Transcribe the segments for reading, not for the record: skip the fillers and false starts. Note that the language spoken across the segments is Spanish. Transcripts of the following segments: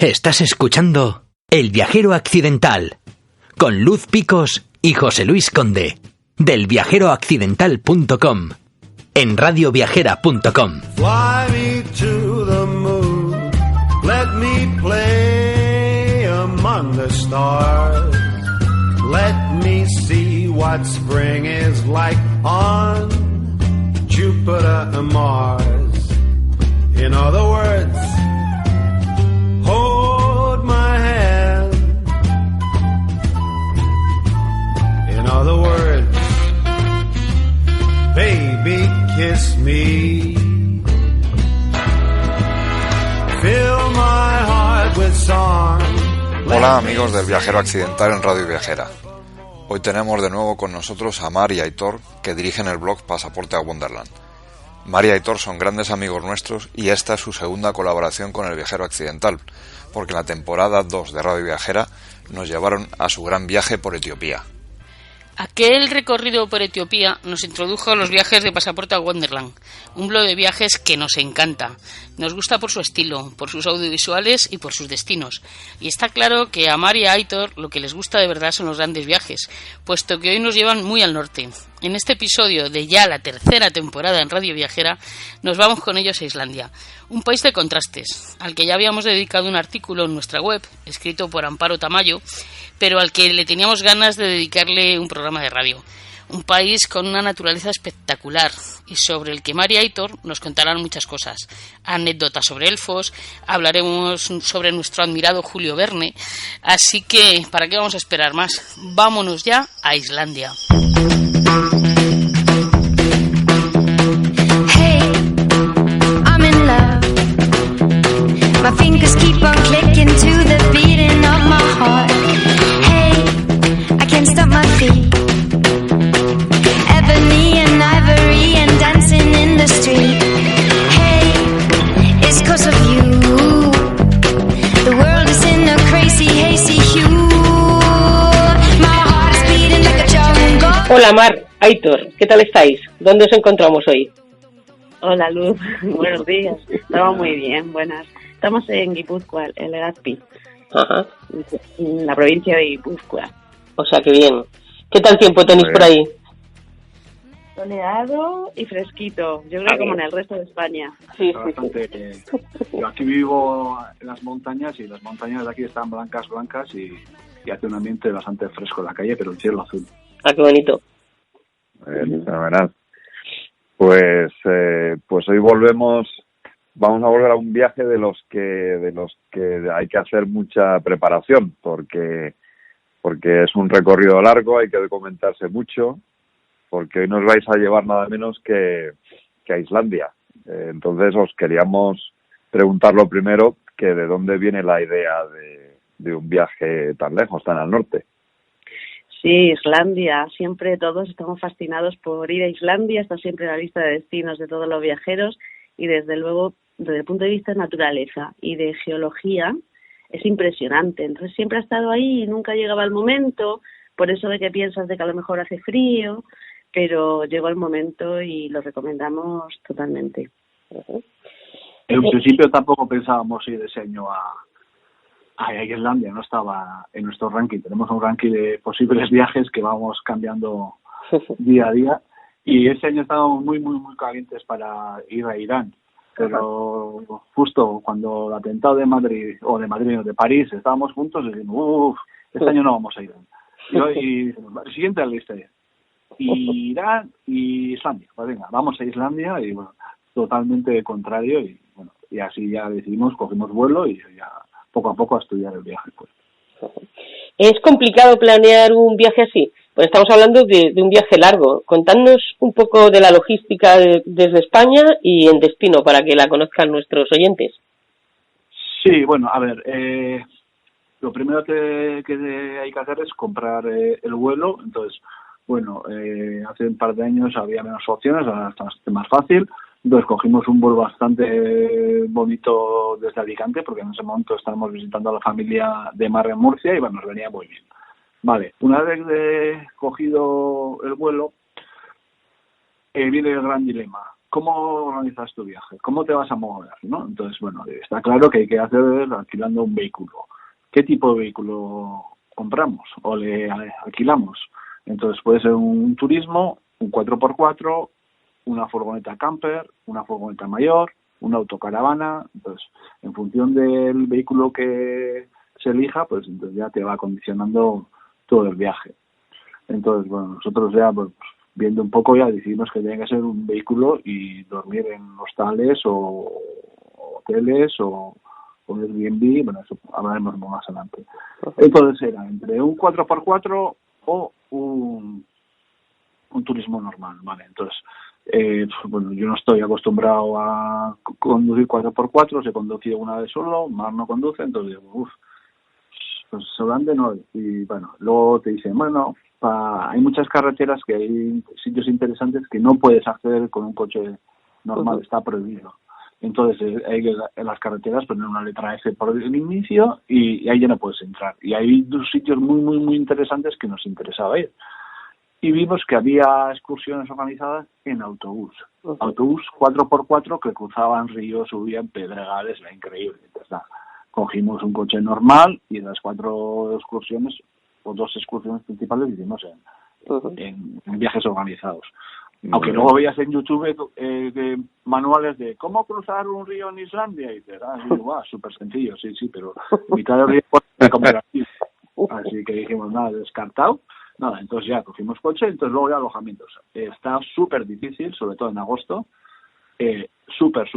Estás escuchando El Viajero Accidental con Luz Picos y José Luis Conde del viajeroaccidental.com en radioviajera.com. Fly me to the moon, let me play among the stars, let me see what spring is like on Jupiter and Mars. In other words, hold my hand. In other words, baby, kiss me. Fill my heart with song. Hola amigos del Viajero Accidental en Radio Viajera. Hoy tenemos de nuevo con nosotros a Mar y Aitor, que dirigen el blog Pasaporte a Wonderland. Mar y Aitor son grandes amigos nuestros y esta es su segunda colaboración con el Viajero Accidental, porque en la temporada 2 de Radio Viajera nos llevaron a su gran viaje por Etiopía. Aquel recorrido por Etiopía nos introdujo a los viajes de Pasaporte a Wonderland, un blog de viajes que nos encanta. Nos gusta por su estilo, por sus audiovisuales y por sus destinos. Y está claro que a Mar y a Aitor lo que les gusta de verdad son los grandes viajes, puesto que hoy nos llevan muy al norte. En este episodio de ya la tercera temporada en Radio Viajera, nos vamos con ellos a Islandia, un país de contrastes, al que ya habíamos dedicado un artículo en nuestra web, escrito por Amparo Tamayo, pero al que le teníamos ganas de dedicarle un programa de radio. Un país con una naturaleza espectacular y sobre el que Mar y Aitor nos contarán muchas cosas. Anécdotas sobre elfos, hablaremos sobre nuestro admirado Julio Verne, así que ¿para qué vamos a esperar más? Vámonos ya a Islandia. My fingers keep on clicking to the beating of my heart. Hey, I can't stop my feet. Ebony and ivory and dancing in the street. Hey, it's 'cause of you. The world is in a crazy, hazy hue. My heart is beating like a jungle. Hola Mar, Aitor, ¿qué tal estáis? ¿Dónde os encontramos hoy? Hola Luz, buenos días. Estamos muy bien, buenas. Estamos en Guipúzcoa, en Legazpi, Ajá. en la provincia de Guipúzcoa. O sea, que bien. ¿Qué tal tiempo tenéis por ahí? Soleado y fresquito, yo creo que como en el resto de España. Sí, bastante. Yo aquí vivo en las montañas y las montañas de aquí están blancas y hace un ambiente bastante fresco en la calle, pero el cielo azul. Ah, qué bonito. Fenomenal. Pues hoy vamos a volver a un viaje de los que hay que hacer mucha preparación porque es un recorrido largo, hay que documentarse mucho, porque hoy nos vais a llevar nada menos que a Islandia. Entonces os queríamos preguntar lo primero, que de dónde viene la idea de un viaje tan lejos, tan al norte. Sí, Islandia. Siempre todos estamos fascinados por ir a Islandia. Está siempre en la lista de destinos de todos los viajeros y desde luego desde el punto de vista de naturaleza y de geología es impresionante. Entonces siempre ha estado ahí y nunca llegaba el momento, por eso de que piensas de que a lo mejor hace frío, pero llegó el momento y lo recomendamos totalmente. En un principio tampoco pensábamos ir ese año a Islandia, no estaba en nuestro ranking. Tenemos un ranking de posibles viajes que vamos cambiando día a día y ese año estábamos muy calientes para ir a Irán, pero justo cuando el atentado de Madrid o de París estábamos juntos y dijimos, este año no vamos a Irán. Y siguiente al lista, Irán y Islandia. Pues venga, vamos a Islandia y bueno, totalmente contrario y así ya decidimos, cogimos vuelo y ya poco a poco a estudiar el viaje. Pues. ¿Es complicado planear un viaje así? Pues estamos hablando de un viaje largo. Contadnos un poco de la logística desde España y en destino para que la conozcan nuestros oyentes. Sí, bueno, a ver, lo primero que hay que hacer es comprar el vuelo. Entonces, bueno, hace un par de años había menos opciones, ahora está bastante más fácil. Entonces cogimos un vuelo bastante bonito desde Alicante, porque en ese momento estábamos visitando a la familia de Mar en Murcia y bueno, nos venía muy bien. Vale, una vez cogido el vuelo, viene el gran dilema. ¿cómo organizas tu viaje? ¿Cómo te vas a mover, no? Entonces, bueno, está claro que hay que hacer alquilando un vehículo. ¿Qué tipo de vehículo compramos o le alquilamos? Entonces, puede ser un turismo, un 4x4, una furgoneta camper, una furgoneta mayor, una autocaravana. Entonces, en función del vehículo que se elija, pues entonces ya te va condicionando todo el viaje. Entonces, bueno, nosotros ya, pues, viendo un poco, ya decidimos que tenía que ser un vehículo y dormir en hostales o hoteles o Airbnb. Bueno, eso hablaremos más adelante. Entonces era entre un 4x4 o un turismo normal, ¿vale? Entonces, bueno, yo no estoy acostumbrado a conducir 4x4, se conduce una vez solo, Mar no conduce, entonces digo, pues grande no. Y bueno, luego te dicen, bueno, hay muchas carreteras que hay sitios interesantes que no puedes acceder con un coche normal, está prohibido. Entonces hay que en las carreteras poner una letra F por el inicio y ahí ya no puedes entrar. Y hay dos sitios muy interesantes que nos interesaba ir. Y vimos que había excursiones organizadas en autobús. Autobús 4x4 que cruzaban ríos, subían pedregales, era increíble. Entonces, cogimos un coche normal y las 4 excursiones, o 2 excursiones principales, hicimos en viajes organizados. Aunque luego veías en YouTube manuales de cómo cruzar un río en Islandia y dices, súper sencillo, sí, pero mitad del río es como así. Así que dijimos, nada, descartado. Nada, entonces ya cogimos coche, entonces luego ya alojamientos. Está súper difícil, sobre todo en agosto, súper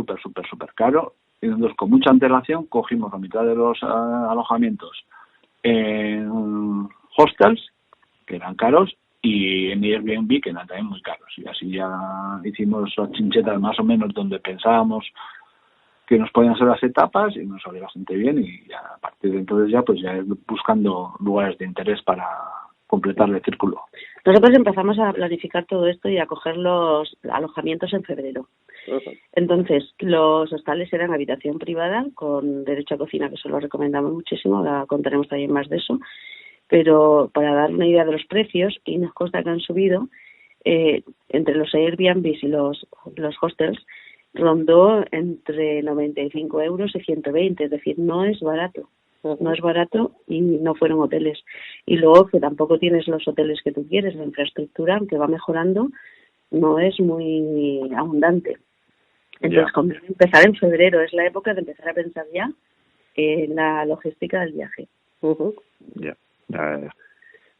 caro. Y entonces con mucha antelación cogimos la mitad de los alojamientos en hostels, que eran caros, y en Airbnb, que eran también muy caros. Y así ya hicimos las chinchetas más o menos donde pensábamos que nos podían ser las etapas y nos salió bastante bien. Y ya a partir de entonces ya pues ya buscando lugares de interés para completar el círculo. Nosotros empezamos a planificar todo esto y a coger los alojamientos en febrero. Entonces, los hostales eran habitación privada con derecho a cocina, que eso lo recomendamos muchísimo, ahora contaremos también más de eso. Pero para dar una idea de los precios, y nos consta que han subido, entre los Airbnbs y los hostels, rondó entre 95 euros y 120, es decir, no es barato. No es barato y no fueron hoteles. Y luego que tampoco tienes los hoteles que tú quieres, la infraestructura, aunque va mejorando, no es muy abundante. Entonces, conviene empezar en febrero, es la época de empezar a pensar ya en la logística del viaje.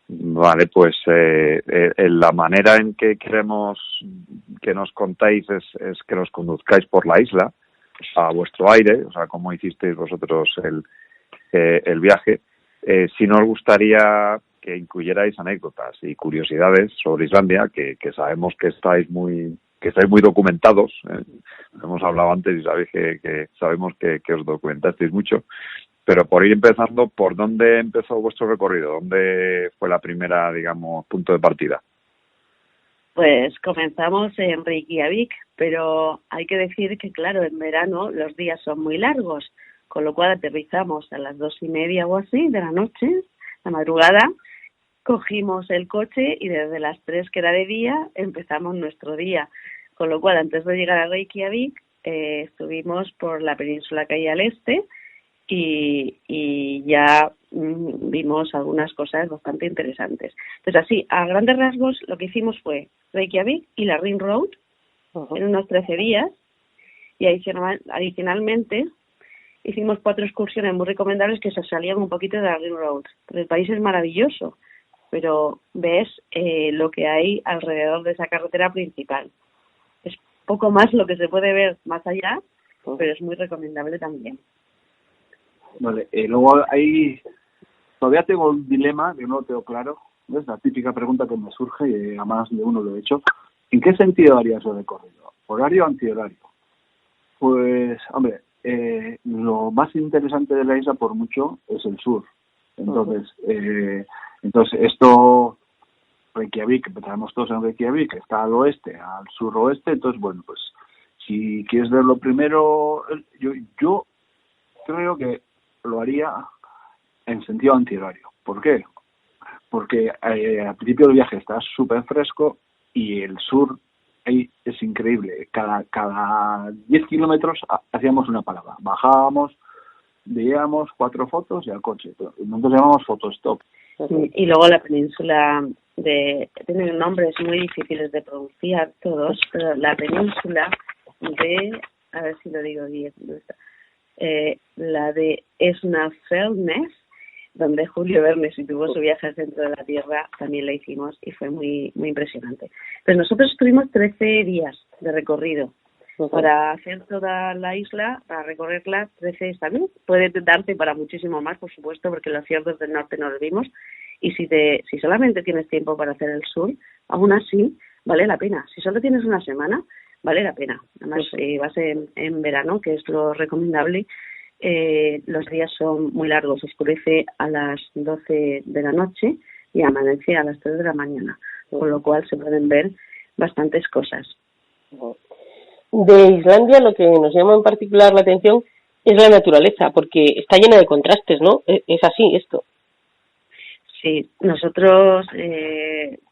Vale, pues la manera en que queremos que nos contéis es que nos conduzcáis por la isla a vuestro aire, o sea, como hicisteis vosotros el viaje. Si nos gustaría que incluyerais anécdotas y curiosidades sobre Islandia, que sabemos que estáis muy documentados. Hemos hablado antes y sabéis que sabemos que os documentasteis mucho. Pero por ir empezando, ¿por dónde empezó vuestro recorrido? ¿Dónde fue la primera, digamos, punto de partida? Pues comenzamos en Reykjavik, pero hay que decir que, claro, en verano los días son muy largos, con lo cual aterrizamos a las 2:30 o así de la noche, la madrugada, cogimos el coche y desde las 3, que era de día, empezamos nuestro día. Con lo cual, antes de llegar a Reykjavik, estuvimos por la península que hay al este y ya vimos algunas cosas bastante interesantes. Entonces, así, a grandes rasgos, lo que hicimos fue Reykjavik y la Ring Road en unos 13 días y adicionalmente hicimos 4 excursiones muy recomendables que se salían un poquito de la Ring Road. El país es maravilloso, pero ves lo que hay alrededor de esa carretera principal. Es poco más lo que se puede ver más allá, pero es muy recomendable también. Vale, luego todavía tengo un dilema que no lo tengo claro. Es la típica pregunta que me surge y a más de uno lo he hecho. ¿En qué sentido harías el recorrido? ¿Horario o antihorario? Pues, hombre, lo más interesante de la isla por mucho es el sur. Entonces, esto, Reykjavik, empezamos todos en Reykjavik, está al oeste, al suroeste. Entonces, bueno, pues si quieres verlo primero, yo creo que lo haría en sentido antihorario. ¿Por qué? Porque al principio del viaje está súper fresco y el sur ahí es increíble. Cada 10 kilómetros hacíamos una parada. Bajábamos, veíamos 4 fotos y al coche. Nosotros llamamos fotostop. Y luego la península tienen nombres muy difíciles de pronunciar todos, pero la península de, a ver si lo digo bien, la de Snaefellsnes, donde Julio Verne tuvo su viaje al centro de la Tierra, también la hicimos y fue muy muy impresionante. Pues nosotros tuvimos 13 días de recorrido para hacer toda la isla, para recorrerla. 13 está bien, puede darte para muchísimo más, por supuesto, porque los fiordos del norte no los vimos, y si solamente tienes tiempo para hacer el sur, aún así vale la pena. Si solo tienes una semana, vale la pena. Además, vas en verano, que es lo recomendable. Los días son muy largos, oscurece a las 12 de la noche y amanece a las 3 de la mañana, con lo cual se pueden ver bastantes cosas. De Islandia lo que nos llama en particular la atención es la naturaleza, porque está llena de contrastes, ¿no? Es así esto. Sí, nosotros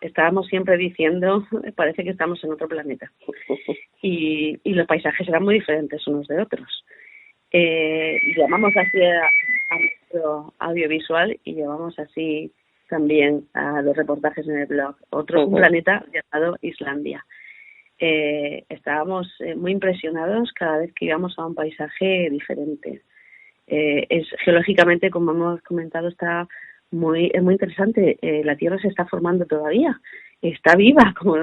estábamos siempre diciendo, parece que estamos en otro planeta, y los paisajes eran muy diferentes unos de otros. Llamamos así a nuestro audiovisual y llamamos así también a los reportajes en el blog, un planeta llamado Islandia. Estábamos muy impresionados cada vez que íbamos a un paisaje diferente. Geológicamente, como hemos comentado, es muy interesante. La Tierra se está formando todavía, está viva, como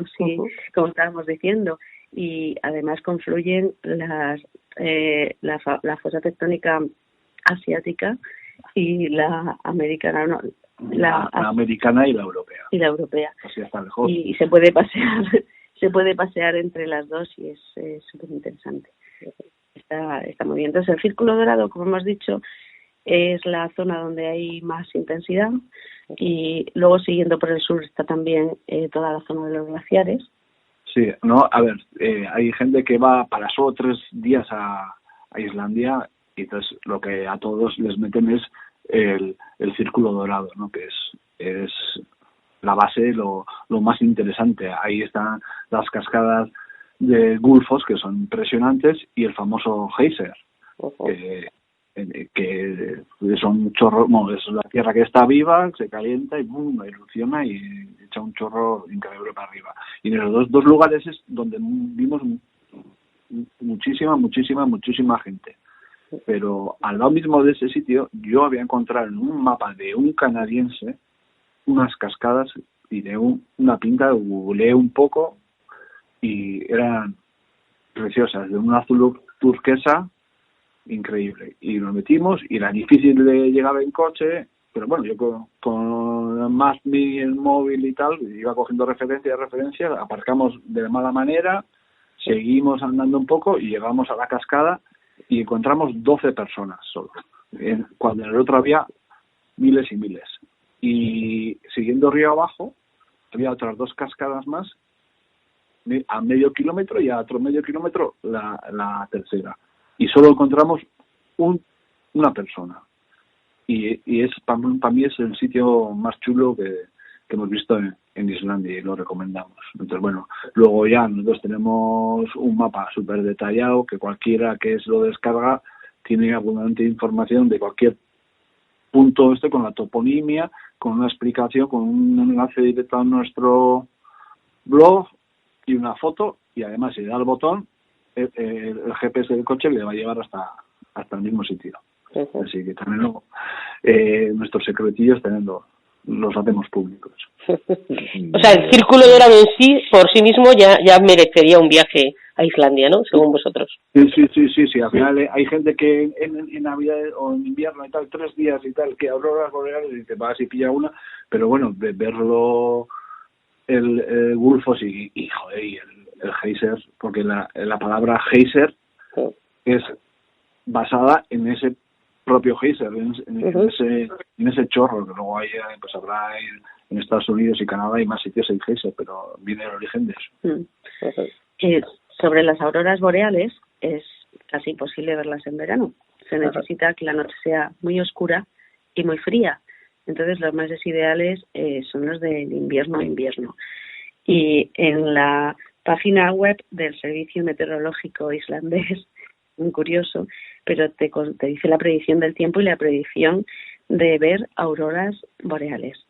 estábamos diciendo, y además confluyen la fosa tectónica asiática y la americana, la americana y la europea. Así está lejos. Y se puede pasear entre las dos y es súper interesante. Está muy bien. Entonces, el Círculo Dorado, como hemos dicho, es la zona donde hay más intensidad, y luego siguiendo por el sur está también toda la zona de los glaciares. Sí, no, a ver, hay gente que va para solo 3 días a Islandia, y entonces lo que a todos les meten es el Círculo Dorado, ¿no? Que es la base, lo más interesante. Ahí están las cascadas de Gullfoss, que son impresionantes, y el famoso geyser, que son chorros, es la tierra que está viva, se calienta y ¡bum!, erupciona y echa un chorro increíble para arriba. Y en los dos lugares es donde vimos muchísima gente. Pero al lado mismo de ese sitio yo había encontrado en un mapa de un canadiense unas cascadas y de una pinta, googleé un poco y eran preciosas, de un azul turquesa increíble, y nos metimos y era difícil de llegar en coche, pero bueno, yo con más mi móvil y tal iba cogiendo referencias, aparcamos de mala manera, seguimos andando un poco y llegamos a la cascada y encontramos 12 personas solo, cuando en el otro había miles y miles. Y siguiendo río abajo había otras 2 cascadas más a medio kilómetro, y a otro medio kilómetro la tercera, y solo encontramos una persona, y es para mí es el sitio más chulo que hemos visto en Islandia, y lo recomendamos. Entonces, bueno, luego ya nosotros tenemos un mapa súper detallado que cualquiera que lo descarga tiene abundante información de cualquier punto con la toponimia, con una explicación, con un enlace directo a nuestro blog y una foto, y además si le da el botón el GPS del coche le va a llevar hasta el mismo sitio. Así que también nuestros secretillos los hacemos públicos. O sea, el Círculo Dorado en sí, por sí mismo, ya merecería un viaje a Islandia, ¿no? Según vosotros. Sí. Al final hay gente que en Navidad o en invierno y tal, 3 días y tal, que auroras boreales y te vas y pilla una, pero bueno, de verlo el Gullfoss y el geyser, porque la palabra geyser es basada en ese propio geyser, en ese chorro que luego hay, pues habrá en Estados Unidos y Canadá y más sitios hay geyser, pero viene el origen de eso. Sobre las auroras boreales es casi imposible verlas en verano. Se necesita que la noche sea muy oscura y muy fría. Entonces los meses ideales son los del invierno. Y en la página web del Servicio Meteorológico islandés, muy curioso, pero te dice la predicción del tiempo y la predicción de ver auroras boreales.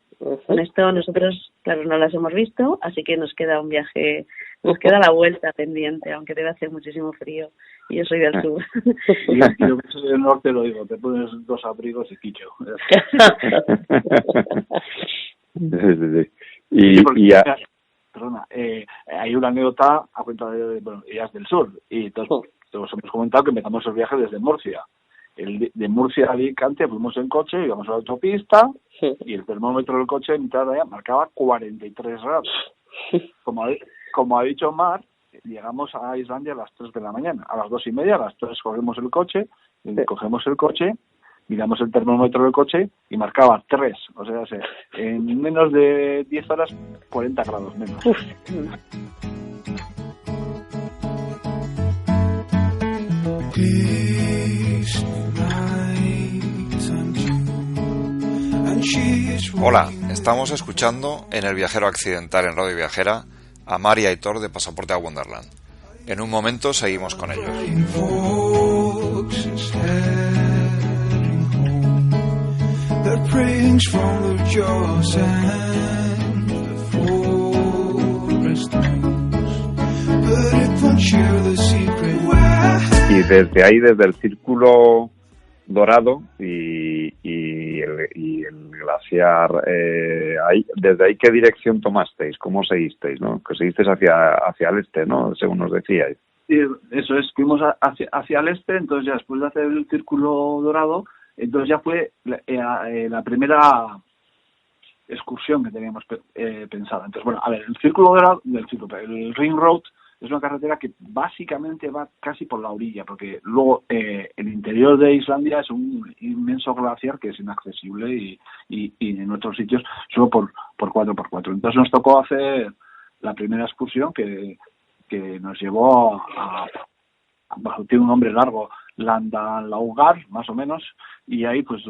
Con esto nosotros, claro, no las hemos visto, así que nos queda un viaje, nos queda la vuelta pendiente, aunque debe hacer muchísimo frío. Y yo soy del sur. Yo que soy del norte lo digo, te pones 2 abrigos y quicho. Perdona, hay una anécdota a cuenta de ella es del sur, y entonces os hemos comentado que empezamos el viaje desde Murcia. De Murcia a Alicante fuimos en coche, íbamos a la autopista, y el termómetro del coche en mitad de allá marcaba 43 grados. Como ha dicho Mar, llegamos a Islandia a las 3 de la mañana, a las 2:30, a las 3 cogemos el coche, miramos el termómetro del coche y marcaba 3, o sea, en menos de 10 horas, 40 grados menos. Hola, estamos escuchando en El Viajero Accidental en Radio Viajera a Mar y Aitor de Pasaporte a Wonderland. En un momento seguimos con ellos. Y desde ahí, desde el Círculo Dorado y el glaciar, desde ahí, ¿qué dirección tomasteis? ¿Cómo seguisteis, no? Que seguisteis hacia el este, ¿no? Según nos decíais. Sí, eso es, fuimos hacia el este, entonces ya después de hacer el Círculo Dorado, entonces ya fue la primera excursión que teníamos pensada. Entonces, bueno, a ver, el Círculo Dorado, el Ring Road, es una carretera que básicamente va casi por la orilla, porque luego el interior de Islandia es un inmenso glaciar que es inaccesible y en otros sitios solo por 4x4. Entonces nos tocó hacer la primera excursión que nos llevó tiene un nombre largo, Landalaugar, más o menos, y ahí pues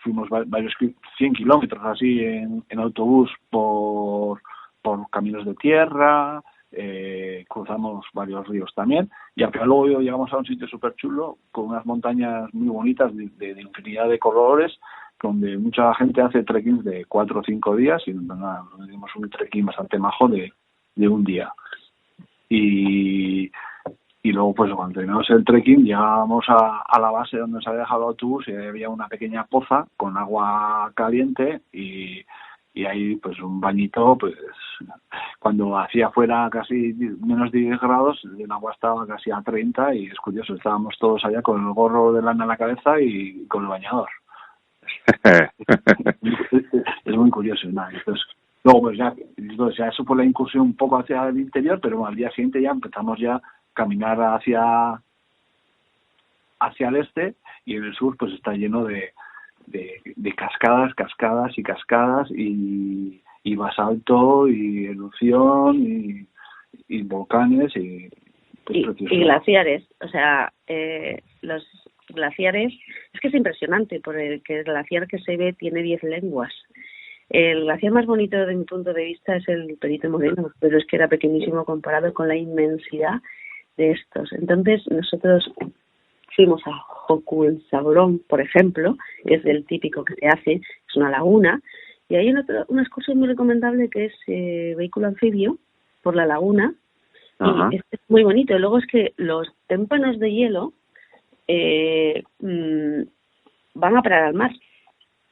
fuimos varios 100 kilómetros así en autobús por caminos de tierra. Cruzamos varios ríos también, y al final luego llegamos a un sitio súper chulo con unas montañas muy bonitas de infinidad de colores, donde mucha gente hace trekkings de 4 o 5 días, y nada, nos dimos un trekking bastante majo de un día. Y luego pues cuando terminamos el trekking llegamos a la base donde se había dejado el autobús, y había una pequeña poza con agua caliente, y ahí pues un bañito, pues cuando hacía afuera casi menos 10 grados, el agua estaba casi a 30, y es curioso, estábamos todos allá con el gorro de lana en la cabeza y con el bañador. Es muy curioso, ¿no? Entonces, luego pues ya eso fue la incursión un poco hacia el interior, pero al día siguiente ya empezamos ya a caminar hacia el este, y en el sur pues está lleno de cascadas y basalto y erupción y volcanes y glaciares. O sea, los glaciares, es que es impresionante, porque el glaciar que se ve tiene 10 lenguas. El glaciar más bonito desde mi punto de vista es el Perito Moreno, pero es que era pequeñísimo comparado con la inmensidad de estos. Entonces nosotros fuimos a Jökulsárlón, por ejemplo, que es el típico que se hace, es una laguna, y hay una excursión muy recomendable que es vehículo anfibio por la laguna. Ajá. Y es muy bonito. Y luego es que los témpanos de hielo van a parar al mar.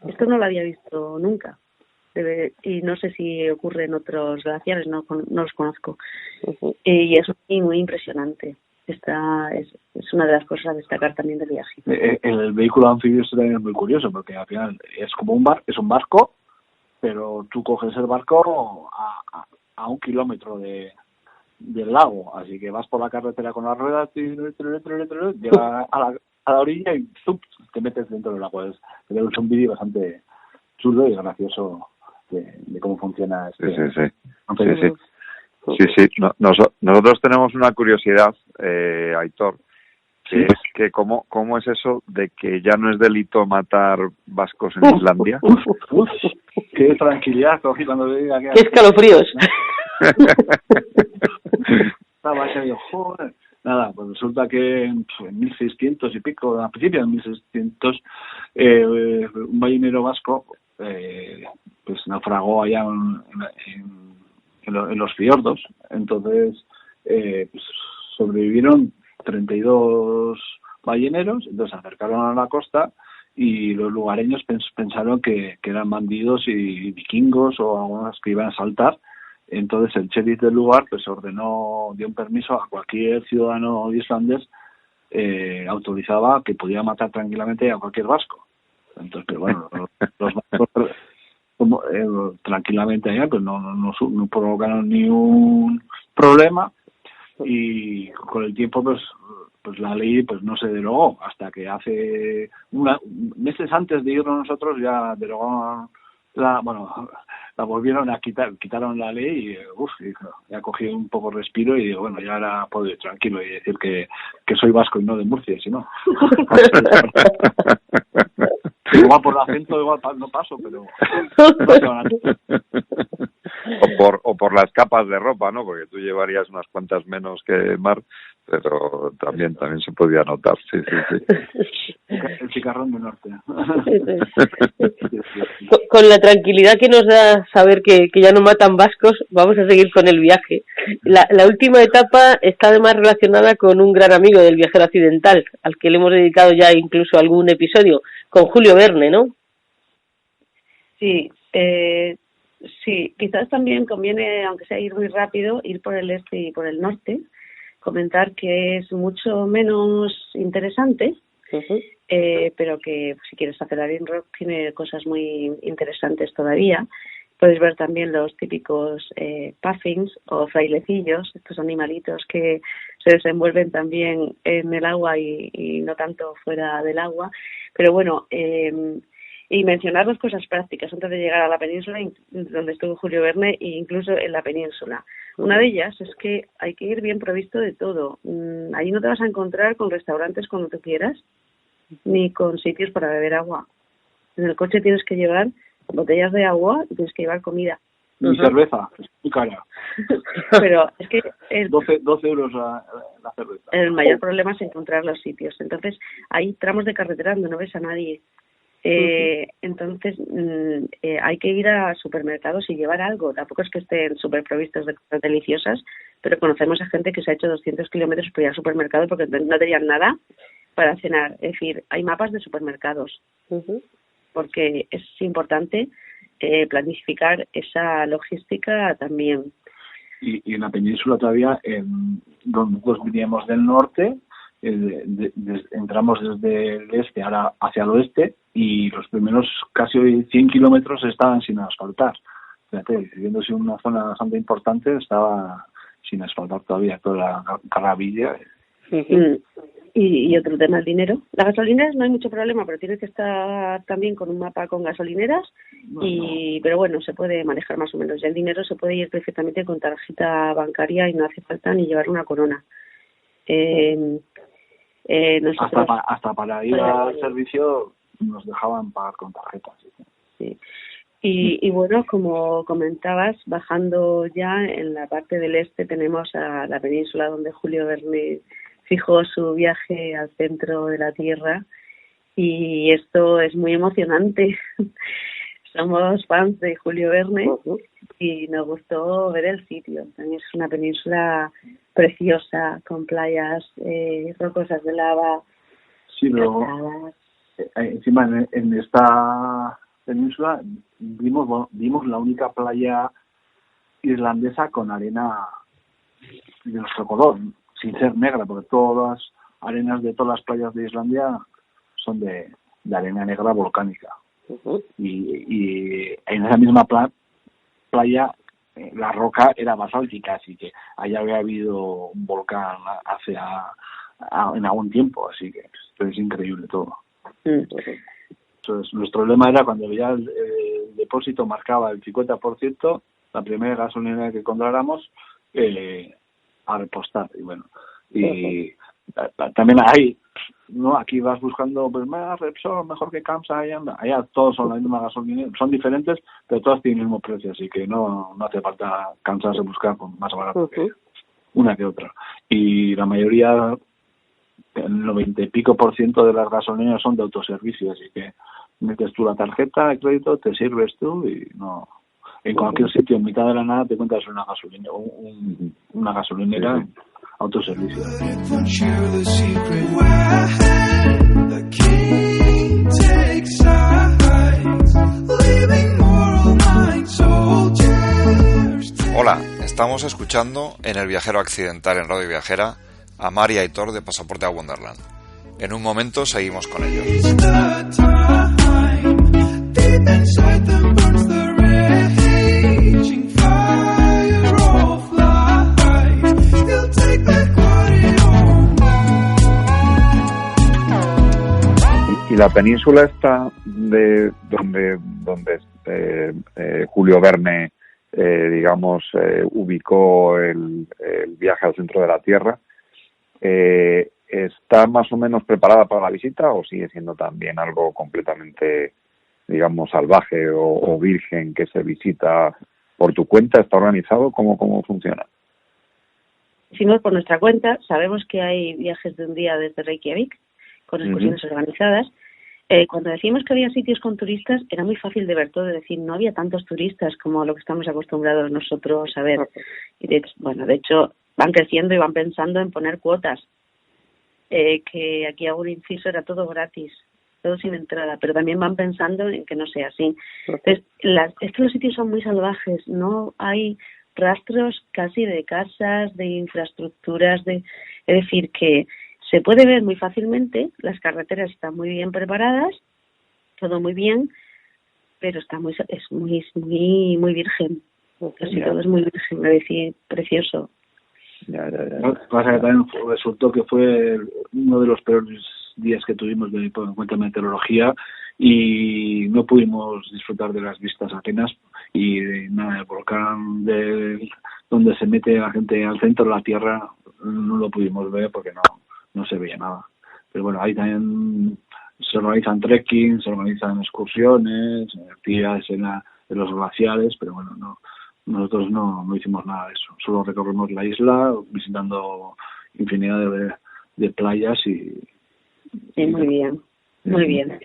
Esto no lo había visto nunca. Y no sé si ocurre en otros glaciares, no los conozco. Uh-huh. Y es muy impresionante. Esta es una de las cosas a destacar también del viaje. El vehículo anfibio también es muy curioso, porque al final es como un barco, pero tú coges el barco a 1 kilómetro del lago, así que vas por la carretera con las ruedas, llegas a la orilla y ¡zup!, te metes dentro del agua. Es un vídeo bastante chulo y gracioso de cómo funciona este. Sí. Nosotros tenemos una curiosidad, Aitor, que es que cómo es eso de que ya no es delito matar vascos en Islandia. Qué tranquilidad, cuando le diga que... ¡Qué escalofríos! estaba ese, digo, joder. Nada, pues resulta que en 1600 y pico, a principios de 1600, un ballenero vasco pues naufragó allá en los fiordos. Entonces, pues sobrevivieron 32 balleneros, entonces se acercaron a la costa y los lugareños pensaron que eran bandidos y vikingos o algunos que iban a saltar. Entonces el sheriff del lugar pues dio un permiso a cualquier ciudadano islandés, autorizaba que podía matar tranquilamente a cualquier vasco. Entonces, pero bueno, los vascos tranquilamente allá pues no provocaron ni un problema, y con el tiempo pues la ley pues no se derogó hasta que hace meses antes de irnos nosotros ya derogaron la volvieron a quitaron la ley y ya cogí un poco de respiro y digo, bueno, ya ahora puedo ir tranquilo y decir que soy vasco y no de Murcia, si no. Igual por el acento igual no paso, pero o por las capas de ropa, ¿no? Porque tú llevarías unas cuantas menos que Mar, pero también se podía notar, sí. El chicarrón del norte. Con la tranquilidad que nos da saber que ya no matan vascos, vamos a seguir con el viaje. La última etapa está además relacionada con un gran amigo del viajero accidental, al que le hemos dedicado ya incluso algún episodio, con Julio Verne, ¿no? Sí, sí, quizás también conviene, aunque sea ir muy rápido, ir por el este y por el norte, comentar que es mucho menos interesante, pero que si quieres hacer a Rock tiene cosas muy interesantes todavía. Puedes ver también los típicos puffins o frailecillos, estos animalitos que se desenvuelven también en el agua y no tanto fuera del agua. Pero bueno, y mencionar las cosas prácticas antes de llegar a la península, donde estuvo Julio Verne, e incluso en la península. Una de ellas es que hay que ir bien provisto de todo. Allí no te vas a encontrar con restaurantes cuando tú quieras, ni con sitios para beber agua. En el coche tienes que llevar botellas de agua y tienes que llevar comida. Y cerveza, es muy cara. Pero es que 12 euros la cerveza. El mayor problema es encontrar los sitios. Entonces hay tramos de carretera donde no ves a nadie. Entonces hay que ir a supermercados y llevar algo. Tampoco es que estén súper provistos de cosas deliciosas, pero conocemos a gente que se ha hecho 200 kilómetros para ir al supermercado porque no tenían nada para cenar. Es decir, hay mapas de supermercados, porque es importante planificar esa logística también. Y en la península todavía, donde nosotros veníamos del norte, entramos desde el este ahora hacia el oeste y los primeros casi 100 kilómetros estaban sin asfaltar. Fíjate, viéndose una zona bastante importante, estaba sin asfaltar todavía toda la Carravilla. Y otro tema, el dinero. Las gasolineras no hay mucho problema, pero tienes que estar también con un mapa con gasolineras, pero bueno, se puede manejar más o menos. Ya el dinero se puede ir perfectamente con tarjeta bancaria y no hace falta ni llevar una corona. Hasta para ir al servicio nos dejaban pagar con tarjetas. Sí. Y bueno, como comentabas, bajando ya en la parte del este tenemos a la península donde Julio Verne fijó su viaje al centro de la Tierra, y esto es muy emocionante. Somos fans de Julio Verne y nos gustó ver el sitio. También es una península preciosa, con playas rocosas de lava. Sí, pero encima en esta península vimos la única playa irlandesa con arena de nuestro color, sin ser negra, porque todas las arenas de todas las playas de Islandia son de arena negra volcánica. Y en esa misma playa la roca era basáltica, así que allá había habido un volcán en algún tiempo, así que es increíble todo. Entonces, nuestro lema era cuando ya el depósito marcaba el 50%, la primera gasolinera que encontráramos, a repostar. Y bueno, y también hay, ¿no? Aquí vas buscando pues más Repsol, mejor que Kamsa, allá todos son la misma gasolina, son diferentes, pero todas tienen el mismo precio, así que no hace falta cansarse de buscar más barato. una que otra. Y la mayoría, el 90 y pico % de las gasolineras son de autoservicio, así que metes tú la tarjeta de crédito, te sirves tú y no. En cualquier sitio, en mitad de la nada, te encuentras una gasolina, una gasolinera autoservicio. Hola, estamos escuchando en El Viajero Accidental en Radio Viajera a Mar y Aitor de Pasaporte a Wonderland. En un momento seguimos con ellos. Y la península está de donde Julio Verne ubicó el viaje al centro de la Tierra, ¿está más o menos preparada para la visita o sigue siendo también algo completamente, digamos, salvaje o virgen que se visita por tu cuenta? ¿Está organizado? ¿Cómo funciona? Si no es por nuestra cuenta, sabemos que hay viajes de un día desde Reykjavik con excursiones organizadas. Cuando decimos que había sitios con turistas, era muy fácil de ver todo, es decir, no había tantos turistas como lo que estamos acostumbrados nosotros a ver. Y de hecho, van creciendo y van pensando en poner cuotas. Que aquí hago un inciso, era todo gratis, todo sin entrada, pero también van pensando en que no sea así. Entonces, es que los sitios son muy salvajes, no hay rastros casi de casas, de infraestructuras, es decir, que se puede ver muy fácilmente, las carreteras están muy bien preparadas, todo muy bien, pero es muy virgen, casi todo es muy virgen, me decía, precioso. Ya. Pasa que también resultó que fue uno de los peores días que tuvimos en cuanto a meteorología y no pudimos disfrutar de las vistas apenas y el volcán donde se mete la gente al centro de la Tierra no lo pudimos ver porque no se veía nada. Pero bueno, ahí también se organizan trekking, se organizan excursiones, actividades en los glaciares, pero bueno, nosotros no hicimos nada de eso. Solo recorrimos la isla visitando infinidad de playas y muy bien. Muy bien.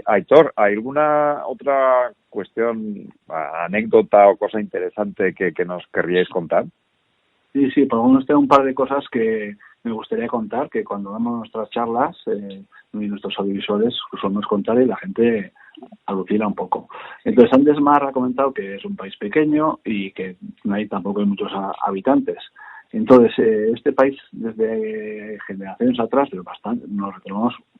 Aitor, ¿hay alguna otra cuestión, anécdota o cosa interesante que nos querríais contar? Sí, por lo menos tengo un par de cosas que me gustaría contar, que cuando damos nuestras charlas y nuestros audiovisuales solemos contar y la gente alucina un poco. Entonces, antes Mar ha comentado que es un país pequeño y que ahí tampoco hay muchos habitantes. Entonces, este país, desde generaciones atrás, pero bastante, nos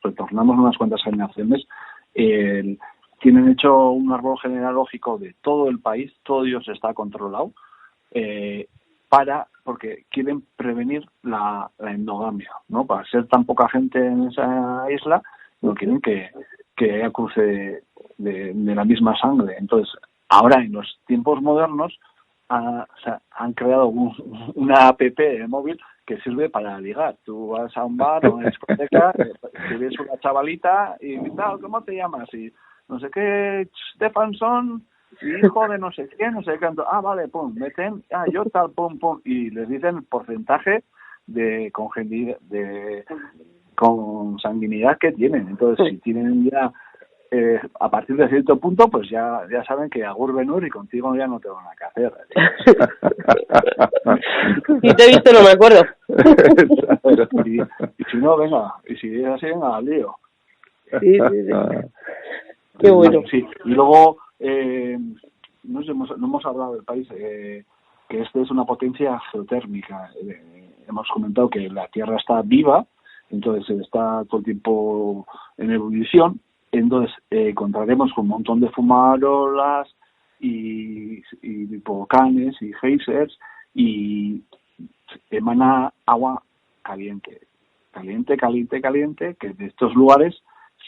retornamos unas cuantas generaciones, tienen hecho un árbol genealógico de todo el país, todo ello está controlado, porque quieren prevenir la endogamia, ¿no? Para ser tan poca gente en esa isla, no quieren que haya cruce de la misma sangre. Entonces, ahora en los tiempos modernos han creado una app de móvil que sirve para ligar. Tú vas a un bar o una discoteca, te ves una chavalita y tal, ¿cómo te llamas? Y no sé qué, Stefansson, hijo de no sé qué, no sé qué. Vale, pum, meten, yo tal, pum, pum, y les dicen el porcentaje de consanguinidad que tienen. Entonces, si tienen ya a partir de cierto punto, pues ya saben que agur Benur y contigo ya no tengo nada que hacer. Si te he visto no me acuerdo. y si no, venga, y si es así, venga, al lío. Sí. Qué bueno. Sí. Y luego, no hemos hablado del país, que este es una potencia geotérmica. Hemos comentado que la Tierra está viva, entonces está todo el tiempo en ebullición. Entonces contaremos con un montón de fumarolas y volcanes y geysers y emana agua caliente, que de estos lugares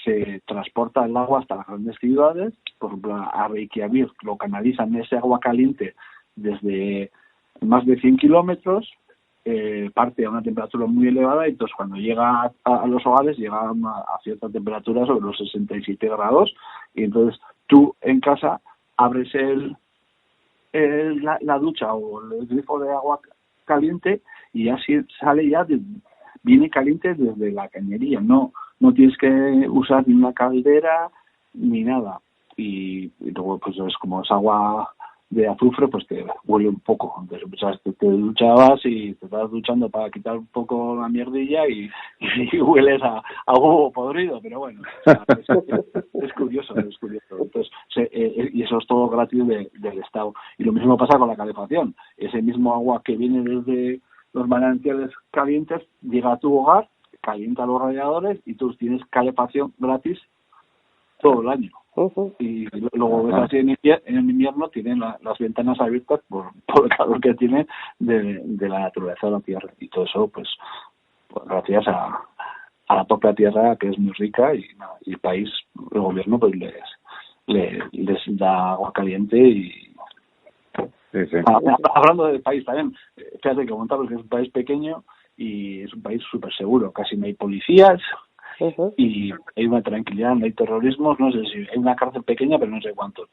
se transporta el agua hasta las grandes ciudades. Por ejemplo, a Reykjavik lo canalizan ese agua caliente desde más de 100 kilómetros, parte a una temperatura muy elevada y entonces cuando llega a los hogares llega a cierta temperatura sobre los 67 grados y entonces tú en casa abres la ducha o el grifo de agua caliente y ya sale viene caliente desde la cañería, no tienes que usar ni una caldera ni nada. Y luego pues es como es agua de azufre, pues te huele un poco. Entonces te duchabas y te estás duchando para quitar un poco la mierdilla y hueles a huevo podrido, pero bueno, o sea, es curioso. Entonces, y eso es todo gratis del Estado. Y lo mismo pasa con la calefacción. Ese mismo agua que viene desde los manantiales calientes llega a tu hogar, calienta los radiadores y tú tienes calefacción gratis todo el año. Y luego ves así en invierno tienen las ventanas abiertas por el calor que tiene de la naturaleza de la tierra, y todo eso pues gracias a la propia tierra, que es muy rica, y el país, el gobierno pues les da agua caliente. Y sí. Hablando del país también, fíjate que comentaba que es un país pequeño y es un país súper seguro, casi no hay policías. Y hay una tranquilidad, no hay terrorismos, no sé si hay una cárcel pequeña, pero no sé cuántos.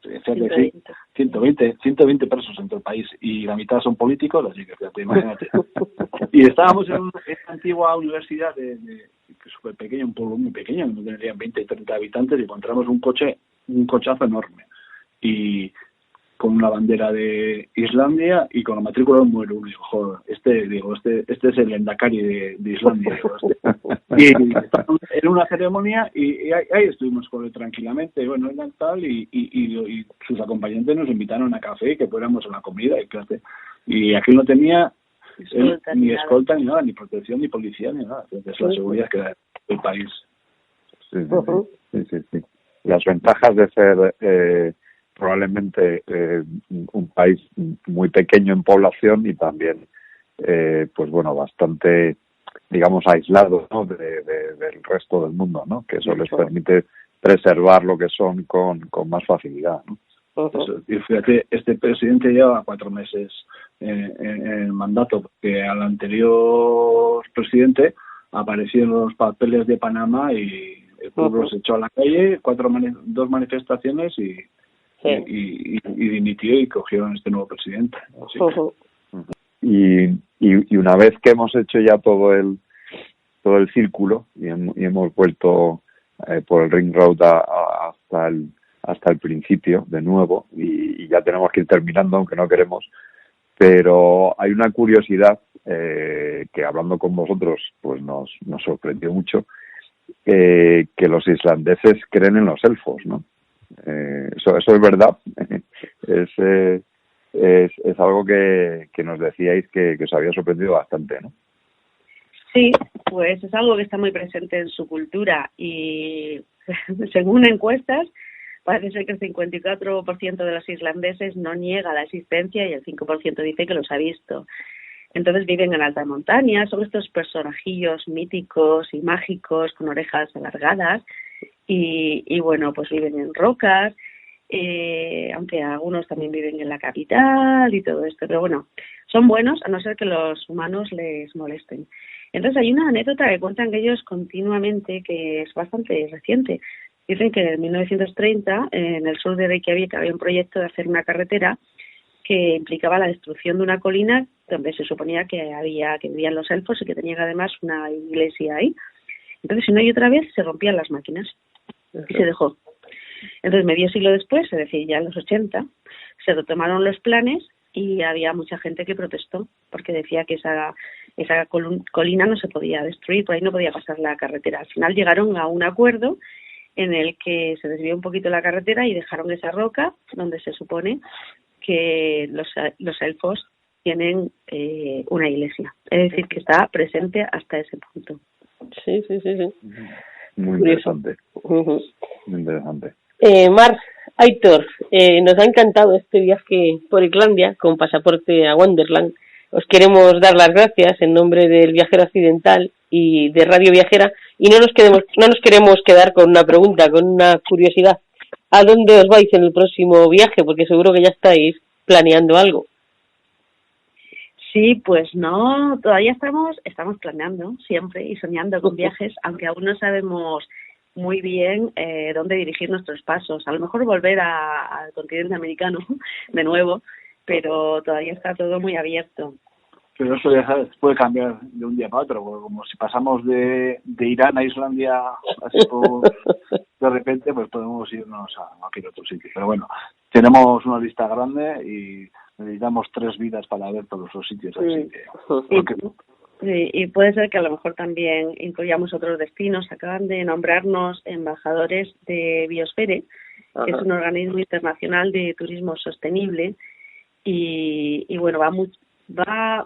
120 presos en todo el país y la mitad son políticos, así que fíjate, imagínate. Y estábamos en una antigua universidad súper pequeña, un pueblo muy pequeño, no tendrían 20, 30 habitantes, y encontramos un cochazo enorme. Y con una bandera de Islandia y con la matrícula de un número 1. Digo, joder, este es el Endacari de Islandia. Y en una ceremonia y ahí estuvimos con él tranquilamente. Bueno, era tal y sus acompañantes nos invitaron a café y que fuéramos a la comida y aquí no tenía ni escolta ni nada, ni protección, ni policía, ni nada. Entonces la seguridad que da el país. Sí. Las ventajas de ser probablemente un país muy pequeño en población y también pues bueno, bastante, digamos, aislado, ¿no? del resto del mundo, ¿no? Que eso les permite preservar lo que son con más facilidad, ¿no? Y fíjate, este presidente lleva 4 meses en el mandato, porque al anterior presidente aparecieron los papeles de Panamá y el pueblo se echó a la calle, 2 manifestaciones y dimitió y cogieron este nuevo presidente. Y una vez que hemos hecho ya todo el círculo y hemos vuelto por el ring road hasta el principio de nuevo, y ya tenemos que ir terminando, aunque no queremos, pero hay una curiosidad que hablando con vosotros pues nos sorprendió mucho, que los islandeses creen en los elfos, ¿no? Eso es verdad. es algo que nos decíais que os había sorprendido bastante, ¿no? Sí, pues es algo que está muy presente en su cultura y según encuestas parece ser que el 54% de los islandeses no niega la existencia y el 5% dice que los ha visto. Entonces viven en alta montaña, son estos personajillos míticos y mágicos con orejas alargadas y bueno, pues viven en rocas, aunque algunos también viven en la capital y todo esto, pero bueno, son buenos a no ser que los humanos les molesten. Entonces hay una anécdota que cuentan ellos continuamente que es bastante reciente. Dicen que en 1930 en el sur de Reykjavik había un proyecto de hacer una carretera que implicaba la destrucción de una colina donde se suponía que vivían los elfos y que tenían además una iglesia ahí. Entonces, una y otra vez se rompían las máquinas y se dejó. Entonces, medio siglo después, es decir, ya en los 80, se retomaron los planes y había mucha gente que protestó porque decía que esa colina no se podía destruir, por ahí no podía pasar la carretera. Al final llegaron a un acuerdo en el que se desvió un poquito la carretera y dejaron esa roca donde se supone que los elfos tienen una iglesia. Es decir, que está presente hasta ese punto. Sí. Muy interesante. Muy interesante. Mar, Aitor, nos ha encantado este viaje por Islandia con pasaporte a Wonderland. Os queremos dar las gracias en nombre del Viajero Accidental y de Radio Viajera, y no nos queremos quedar con una pregunta, con una curiosidad. ¿A dónde os vais en el próximo viaje? Porque seguro que ya estáis planeando algo. Sí, pues no, todavía estamos planeando siempre y soñando con viajes, aunque aún no sabemos muy bien dónde dirigir nuestros pasos. A lo mejor volver al continente americano de nuevo, pero todavía está todo muy abierto. Pero eso, ya sabes, puede cambiar de un día para otro, porque como si pasamos de Irán a Islandia así de repente, pues podemos irnos a cualquier otro sitio. Pero bueno, tenemos una lista grande y necesitamos 3 vidas para ver todos los sitios. Así que, y puede ser que a lo mejor también incluyamos otros destinos. Acaban de nombrarnos embajadores de Biosfere, que es un organismo internacional de turismo sostenible, y bueno, va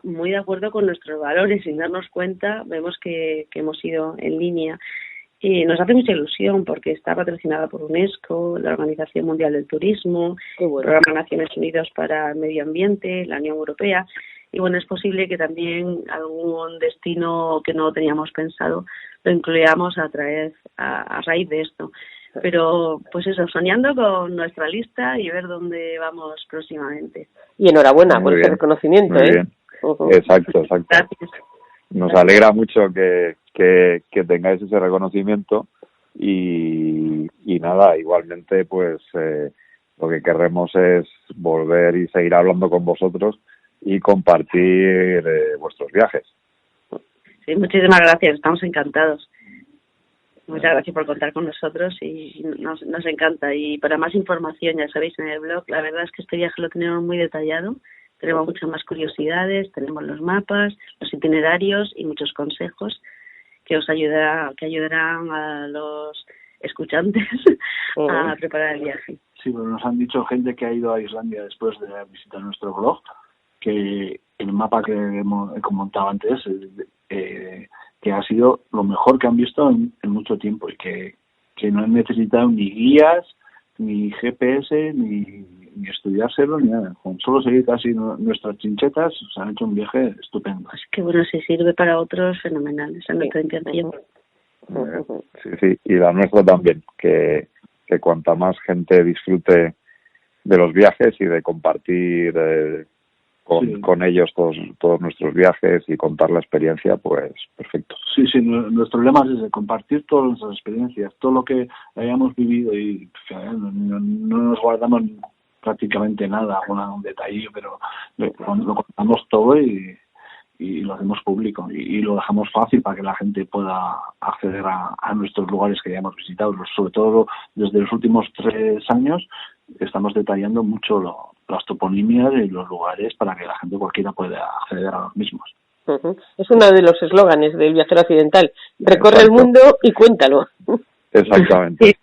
muy de acuerdo con nuestros valores. Sin darnos cuenta, vemos que hemos ido en línea. Y nos hace mucha ilusión porque está patrocinada por UNESCO, la Organización Mundial del Turismo, el Programa de Naciones Unidas para el Medio Ambiente, la Unión Europea. Y bueno, es posible que también algún destino que no teníamos pensado lo incluyamos a raíz de esto. Pero pues eso, soñando con nuestra lista y ver dónde vamos próximamente. Y enhorabuena por ese reconocimiento. Muy bien. Exacto. Gracias. Nos alegra mucho que tengáis ese reconocimiento y nada, igualmente pues lo que queremos es volver y seguir hablando con vosotros y compartir vuestros viajes. Sí, muchísimas gracias, estamos encantados. Muchas gracias por contar con nosotros y nos encanta. Y para más información, ya sabéis, en el blog, la verdad es que este viaje lo tenemos muy detallado. Tenemos muchas más curiosidades, tenemos los mapas, los itinerarios y muchos consejos que ayudarán a los escuchantes a preparar el viaje. Sí, pero nos han dicho gente que ha ido a Islandia después de visitar nuestro blog que el mapa que he comentado antes que ha sido lo mejor que han visto en mucho tiempo y que no han necesitado ni guías, ni GPS, ni estudiárselo, ni nada. Con solo seguir casi nuestras chinchetas, se han hecho un viaje estupendo. Es que bueno, si sirve para otros, fenomenal. Esa es nuestra intención. Sí, y la nuestra también, que cuanta más gente disfrute de los viajes y de compartir con ellos todos nuestros viajes y contar la experiencia, pues perfecto. Sí, nuestro lema es ese, compartir todas nuestras experiencias, todo lo que hayamos vivido y no nos guardamos prácticamente nada, un detalle, pero lo contamos todo y lo hacemos público y lo dejamos fácil para que la gente pueda acceder a nuestros lugares que hayamos visitado. Sobre todo desde los últimos 3 años estamos detallando mucho las toponimias y los lugares para que la gente cualquiera pueda acceder a los mismos. Es uno de los eslóganes del viajero accidental. Recorre el mundo y cuéntalo. Exactamente.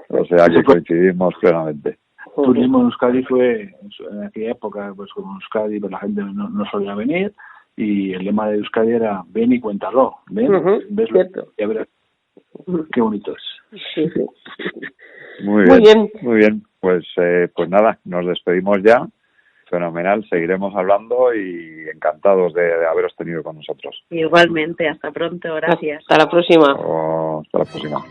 O sea que coincidimos plenamente. Turismo en Euskadi fue, en aquella época, pues como Euskadi, pues la gente no solía venir y el lema de Euskadi era ven y cuéntalo, ven, veslo, ya verás qué bonito es. Sí. Muy bien. Pues nada, nos despedimos ya. Fenomenal, seguiremos hablando y encantados de haberos tenido con nosotros. Igualmente, hasta pronto, gracias. Hasta la próxima. Hasta la próxima.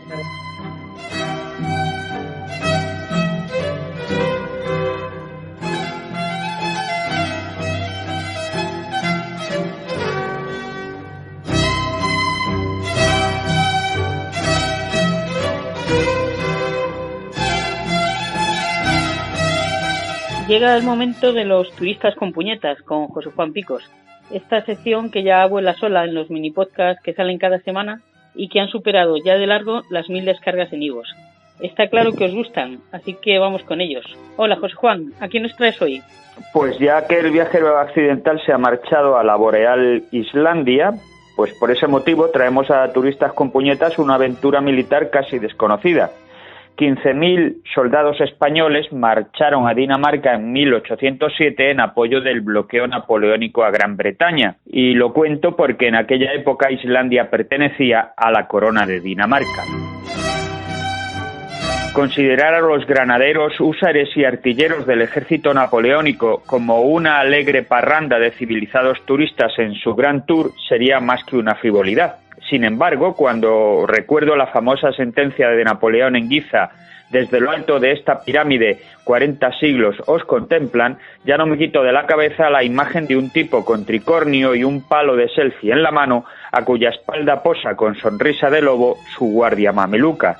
Llega el momento de los turistas con puñetas, con José Juan Picos. Esta sección que ya vuela sola en los mini podcasts que salen cada semana y que han superado ya de largo las 1000 descargas en iVoox. Está claro que os gustan, así que vamos con ellos. Hola José Juan, ¿a quién nos traes hoy? Pues ya que el viajero accidental se ha marchado a la boreal Islandia, pues por ese motivo traemos a turistas con puñetas una aventura militar casi desconocida. 15.000 soldados españoles marcharon a Dinamarca en 1807 en apoyo del bloqueo napoleónico a Gran Bretaña. Y lo cuento porque en aquella época Islandia pertenecía a la corona de Dinamarca. Considerar a los granaderos, húsares y artilleros del ejército napoleónico como una alegre parranda de civilizados turistas en su gran tour sería más que una frivolidad. Sin embargo, cuando recuerdo la famosa sentencia de Napoleón en Guiza, desde lo alto de esta pirámide 40 siglos os contemplan, ya no me quito de la cabeza la imagen de un tipo con tricornio y un palo de selfie en la mano, a cuya espalda posa con sonrisa de lobo su guardia mameluca.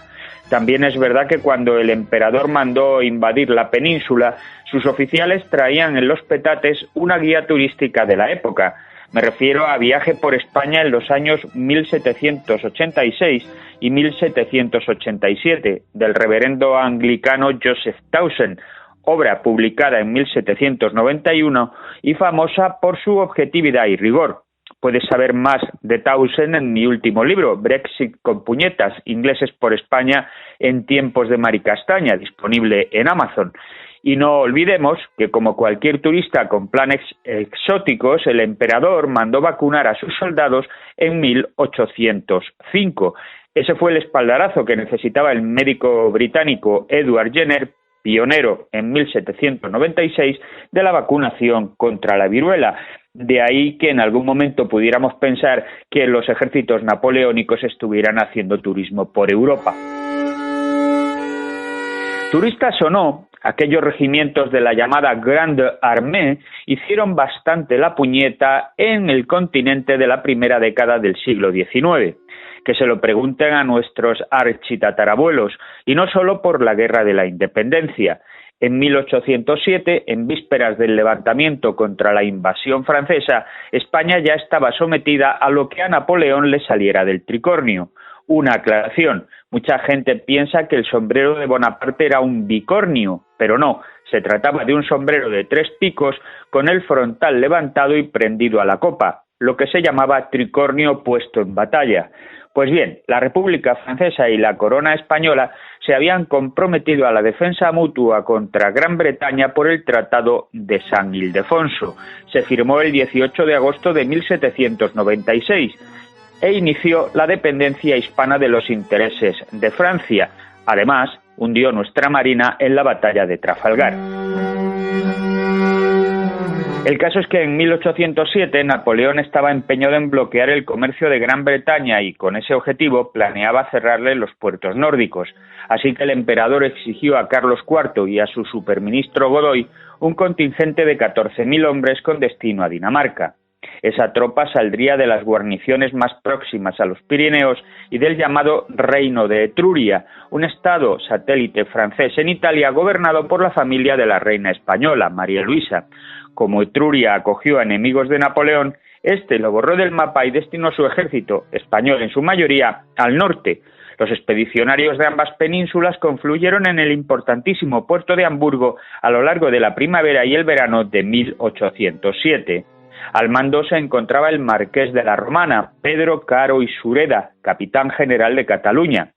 También es verdad que cuando el emperador mandó invadir la península, sus oficiales traían en los petates una guía turística de la época. Me refiero a Viaje por España en los años 1786 y 1787, del reverendo anglicano Joseph Townsend, obra publicada en 1791 y famosa por su objetividad y rigor. Puedes saber más de Townsend en mi último libro, Brexit con puñetas, ingleses por España en tiempos de Maricastaña, disponible en Amazon. Y no olvidemos que, como cualquier turista con planes exóticos, el emperador mandó vacunar a sus soldados en 1805. Ese fue el espaldarazo que necesitaba el médico británico Edward Jenner, pionero en 1796 de la vacunación contra la viruela. De ahí que en algún momento pudiéramos pensar que los ejércitos napoleónicos estuvieran haciendo turismo por Europa. Turistas o no, aquellos regimientos de la llamada Grande Armée hicieron bastante la puñeta en el continente de la primera década del siglo XIX. Que se lo pregunten a nuestros architatarabuelos, y no solo por la Guerra de la Independencia. En 1807, en vísperas del levantamiento contra la invasión francesa, España ya estaba sometida a lo que a Napoleón le saliera del tricornio. Una aclaración, mucha gente piensa que el sombrero de Bonaparte era un bicornio, pero no, se trataba de un sombrero de 3 picos con el frontal levantado y prendido a la copa, lo que se llamaba tricornio puesto en batalla. Pues bien, la República Francesa y la Corona Española se habían comprometido a la defensa mutua contra Gran Bretaña por el Tratado de San Ildefonso. Se firmó el 18 de agosto de 1796 e inició la dependencia hispana de los intereses de Francia. Además, hundió nuestra marina en la batalla de Trafalgar. El caso es que en 1807 Napoleón estaba empeñado en bloquear el comercio de Gran Bretaña y con ese objetivo planeaba cerrarle los puertos nórdicos. Así que el emperador exigió a Carlos IV y a su superministro Godoy un contingente de 14.000 hombres con destino a Dinamarca. Esa tropa saldría de las guarniciones más próximas a los Pirineos y del llamado Reino de Etruria, un estado satélite francés en Italia gobernado por la familia de la reina española, María Luisa. Como Etruria acogió a enemigos de Napoleón, este lo borró del mapa y destinó su ejército, español en su mayoría, al norte. Los expedicionarios de ambas penínsulas confluyeron en el importantísimo puerto de Hamburgo a lo largo de la primavera y el verano de 1807. Al mando se encontraba el marqués de la Romana, Pedro Caro y Sureda, capitán general de Cataluña.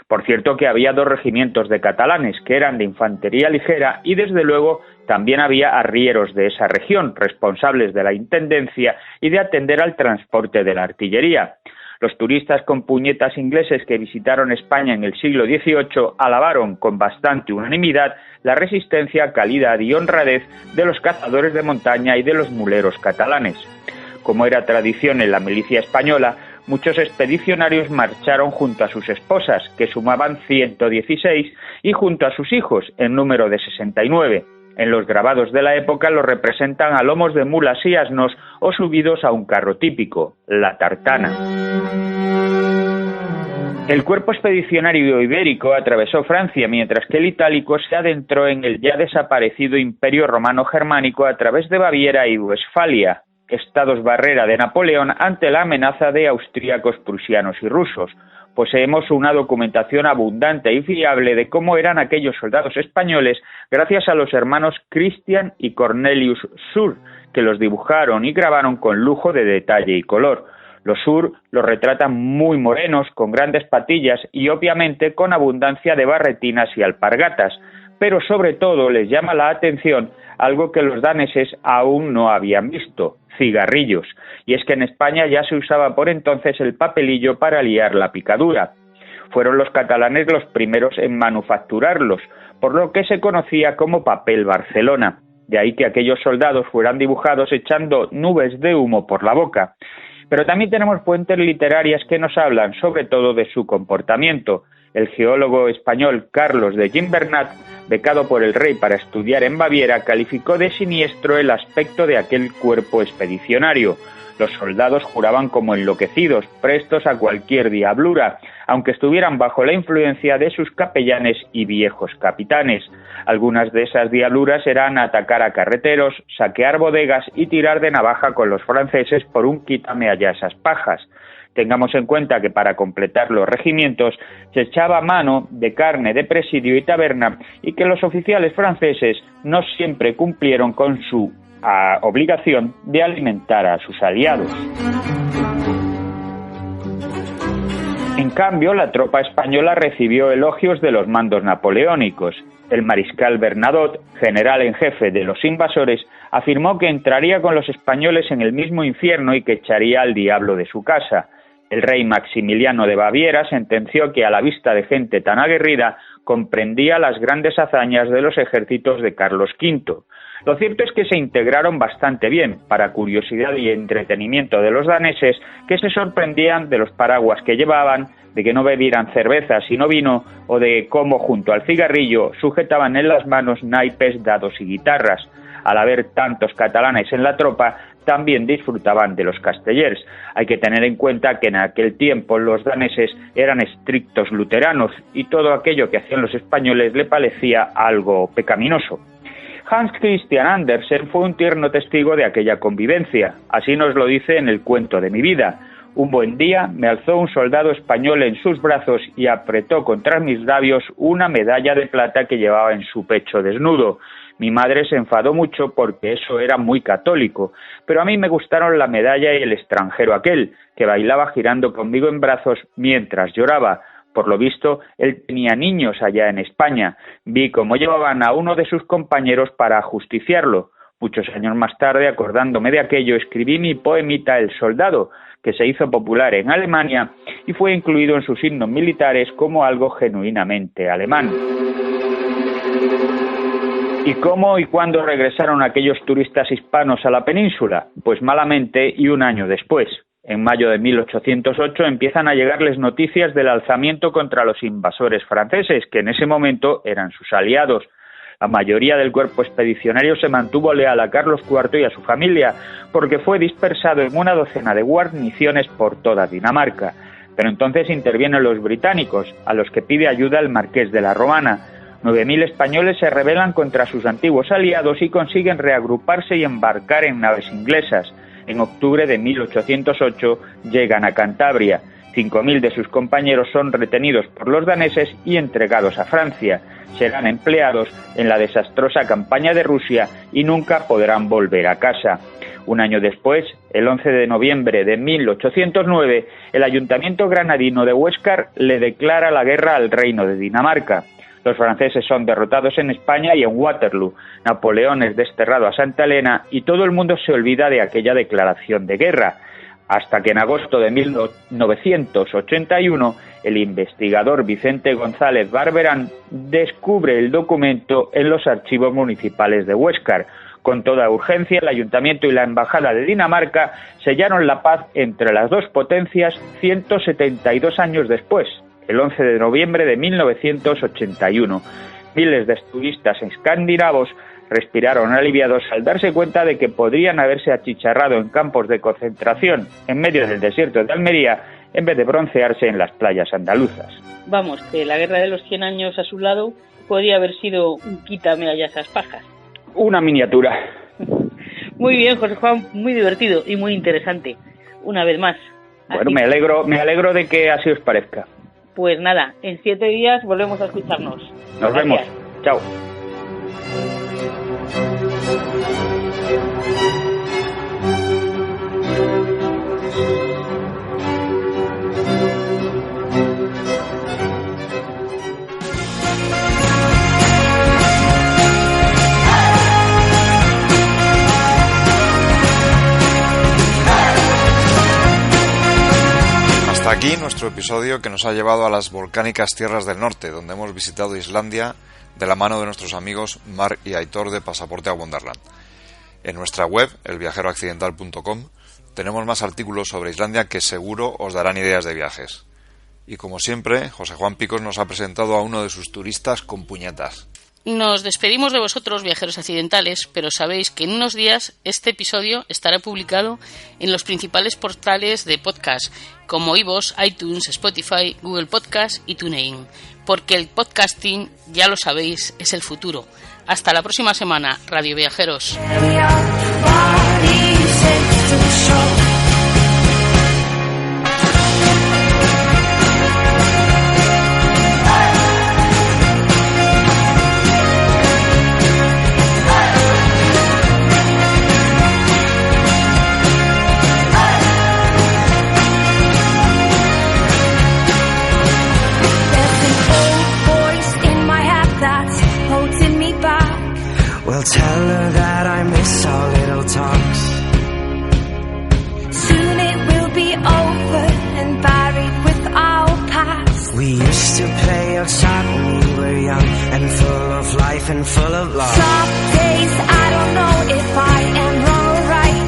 Por cierto que había 2 regimientos de catalanes que eran de infantería ligera y desde luego también había arrieros de esa región, responsables de la intendencia y de atender al transporte de la artillería. Los turistas con puñetas ingleses que visitaron España en el siglo XVIII alabaron con bastante unanimidad la resistencia, calidad y honradez de los cazadores de montaña y de los muleros catalanes. Como era tradición en la milicia española, muchos expedicionarios marcharon junto a sus esposas, que sumaban 116, y junto a sus hijos, en número de 69. En los grabados de la época los representan a lomos de mulas y asnos o subidos a un carro típico, la tartana. El cuerpo expedicionario ibérico atravesó Francia, mientras que el itálico se adentró en el ya desaparecido Imperio Romano Germánico a través de Baviera y Westfalia, estados barrera de Napoleón ante la amenaza de austríacos, prusianos y rusos. Poseemos una documentación abundante y fiable de cómo eran aquellos soldados españoles gracias a los hermanos Christian y Cornelius Sur, que los dibujaron y grabaron con lujo de detalle y color. Los Sur los retratan muy morenos, con grandes patillas y obviamente con abundancia de barretinas y alpargatas, pero sobre todo les llama la atención algo que los daneses aún no habían visto: cigarrillos. Y es que en España ya se usaba por entonces el papelillo para liar la picadura. Fueron los catalanes los primeros en manufacturarlos, por lo que se conocía como papel Barcelona. De ahí que aquellos soldados fueran dibujados echando nubes de humo por la boca. Pero también tenemos fuentes literarias que nos hablan sobre todo de su comportamiento. El geólogo español Carlos de Gimbernat, becado por el rey para estudiar en Baviera, calificó de siniestro el aspecto de aquel cuerpo expedicionario. Los soldados juraban como enloquecidos, prestos a cualquier diablura, aunque estuvieran bajo la influencia de sus capellanes y viejos capitanes. Algunas de esas diabluras eran atacar a carreteros, saquear bodegas y tirar de navaja con los franceses por un quítame allá esas pajas. Tengamos en cuenta que para completar los regimientos se echaba mano de carne de presidio y taberna y que los oficiales franceses no siempre cumplieron con su obligación de alimentar a sus aliados. En cambio, la tropa española recibió elogios de los mandos napoleónicos. El mariscal Bernadotte, general en jefe de los invasores, afirmó que entraría con los españoles en el mismo infierno y que echaría al diablo de su casa. El rey Maximiliano de Baviera sentenció que a la vista de gente tan aguerrida comprendía las grandes hazañas de los ejércitos de Carlos V. Lo cierto es que se integraron bastante bien, para curiosidad y entretenimiento de los daneses, que se sorprendían de los paraguas que llevaban, de que no bebieran cerveza sino vino, o de cómo junto al cigarrillo sujetaban en las manos naipes, dados y guitarras. Al haber tantos catalanes en la tropa, también disfrutaban de los castellers. Hay que tener en cuenta que en aquel tiempo los daneses eran estrictos luteranos y todo aquello que hacían los españoles le parecía algo pecaminoso. Hans Christian Andersen fue un tierno testigo de aquella convivencia. Así nos lo dice en el cuento de mi vida. Un buen día me alzó un soldado español en sus brazos y apretó contra mis labios una medalla de plata que llevaba en su pecho desnudo. Mi madre se enfadó mucho porque eso era muy católico, pero a mí me gustaron la medalla y el extranjero aquel, que bailaba girando conmigo en brazos mientras lloraba. Por lo visto, él tenía niños allá en España. Vi cómo llevaban a uno de sus compañeros para ajusticiarlo. Muchos años más tarde, acordándome de aquello, escribí mi poemita El Soldado, que se hizo popular en Alemania y fue incluido en sus himnos militares como algo genuinamente alemán. ¿Y cómo y cuándo regresaron aquellos turistas hispanos a la península? Pues malamente y un año después. En mayo de 1808 empiezan a llegarles noticias del alzamiento contra los invasores franceses, que en ese momento eran sus aliados. La mayoría del cuerpo expedicionario se mantuvo leal a Carlos IV y a su familia, porque fue dispersado en una docena de guarniciones por toda Dinamarca. Pero entonces intervienen los británicos, a los que pide ayuda el marqués de la Romana. 9.000 españoles se rebelan contra sus antiguos aliados y consiguen reagruparse y embarcar en naves inglesas. En octubre de 1808 llegan a Cantabria. 5.000 de sus compañeros son retenidos por los daneses y entregados a Francia. Serán empleados en la desastrosa campaña de Rusia y nunca podrán volver a casa. Un año después, el 11 de noviembre de 1809, el ayuntamiento granadino de Huéscar le declara la guerra al reino de Dinamarca. Los franceses son derrotados en España y en Waterloo. Napoleón es desterrado a Santa Elena y todo el mundo se olvida de aquella declaración de guerra. Hasta que en agosto de 1981, el investigador Vicente González Barberán descubre el documento en los archivos municipales de Huéscar. Con toda urgencia, el ayuntamiento y la embajada de Dinamarca sellaron la paz entre las dos potencias 172 años después. El 11 de noviembre de 1981. Miles de turistas escandinavos respiraron aliviados al darse cuenta de que podrían haberse achicharrado en campos de concentración en medio del desierto de Almería en vez de broncearse en las playas andaluzas. Vamos, que la guerra de los 100 años a su lado podría haber sido un quítame allá esas pajas. Una miniatura. Muy bien, José Juan, muy divertido y muy interesante. Una vez más. Bueno, me alegro de que así os parezca. Pues nada, en 7 días volvemos a escucharnos. Nos vemos. Chao. Hasta aquí nuestro episodio que nos ha llevado a las volcánicas tierras del norte, donde hemos visitado Islandia de la mano de nuestros amigos Marc y Aitor de Pasaporte a Wonderland. En nuestra web, elviajeroaccidental.com, tenemos más artículos sobre Islandia que seguro os darán ideas de viajes. Y como siempre, José Juan Picos nos ha presentado a uno de sus turistas con puñetas. Nos despedimos de vosotros, viajeros accidentales, pero sabéis que en unos días este episodio estará publicado en los principales portales de podcast, como iVoox, iTunes, Spotify, Google Podcast y TuneIn, porque el podcasting, ya lo sabéis, es el futuro. Hasta la próxima semana, Radio Viajeros. Well, tell her that I miss our little talks. Soon it will be over and buried with our past. We used to play outside when we were young and full of life and full of love. Some days I don't know if I am wrong or right.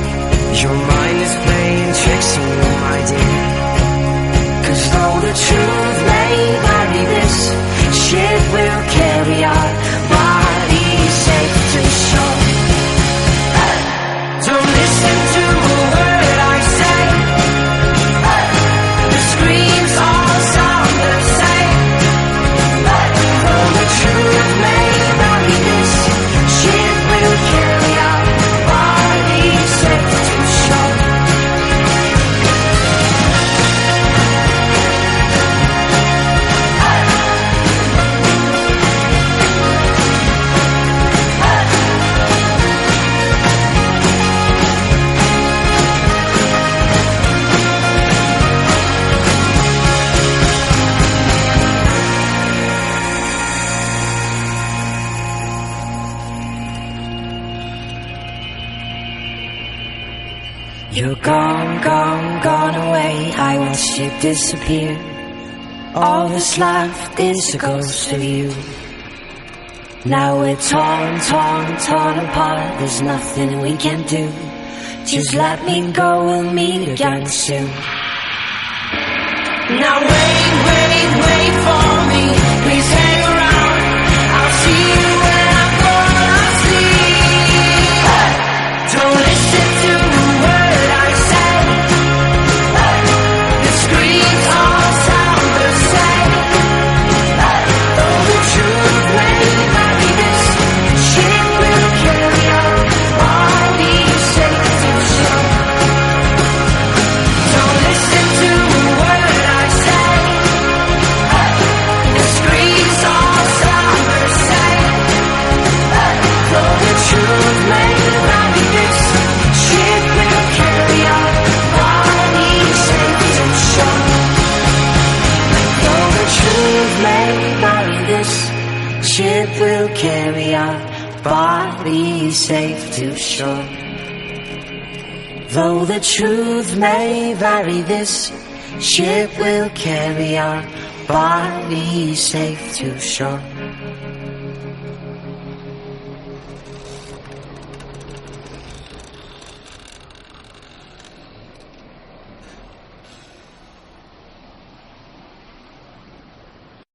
Your mind is playing tricks on you, my dear. 'Cause though the truth may vary, this ship will carry our bodies safe to shore. Don't listen to a word I say. The screams all sound the same. Though the truth may vary, this ship will carry our bodies safe to shore. You're gone, gone, gone away. I watched you disappear. All that's left is a ghost of you. Now we're torn, torn, torn apart. There's nothing we can do. Just let me go, we'll meet again soon. Now wait, wait, wait for me. Please hang around. I'll see you when I'm gone asleep. Don't listen to a word I say. The screams all sound the same. Though the truth may vary, this ship will carry our bodies safe to shore. Don't listen to a word I say. The screams all sound the same. Though the truth may vary, this ship will carry our bodies safe to shore. Though the truth may vary, this ship will carry our bodies safe to shore. Though the truth may vary, this ship will carry our bodies safe to shore.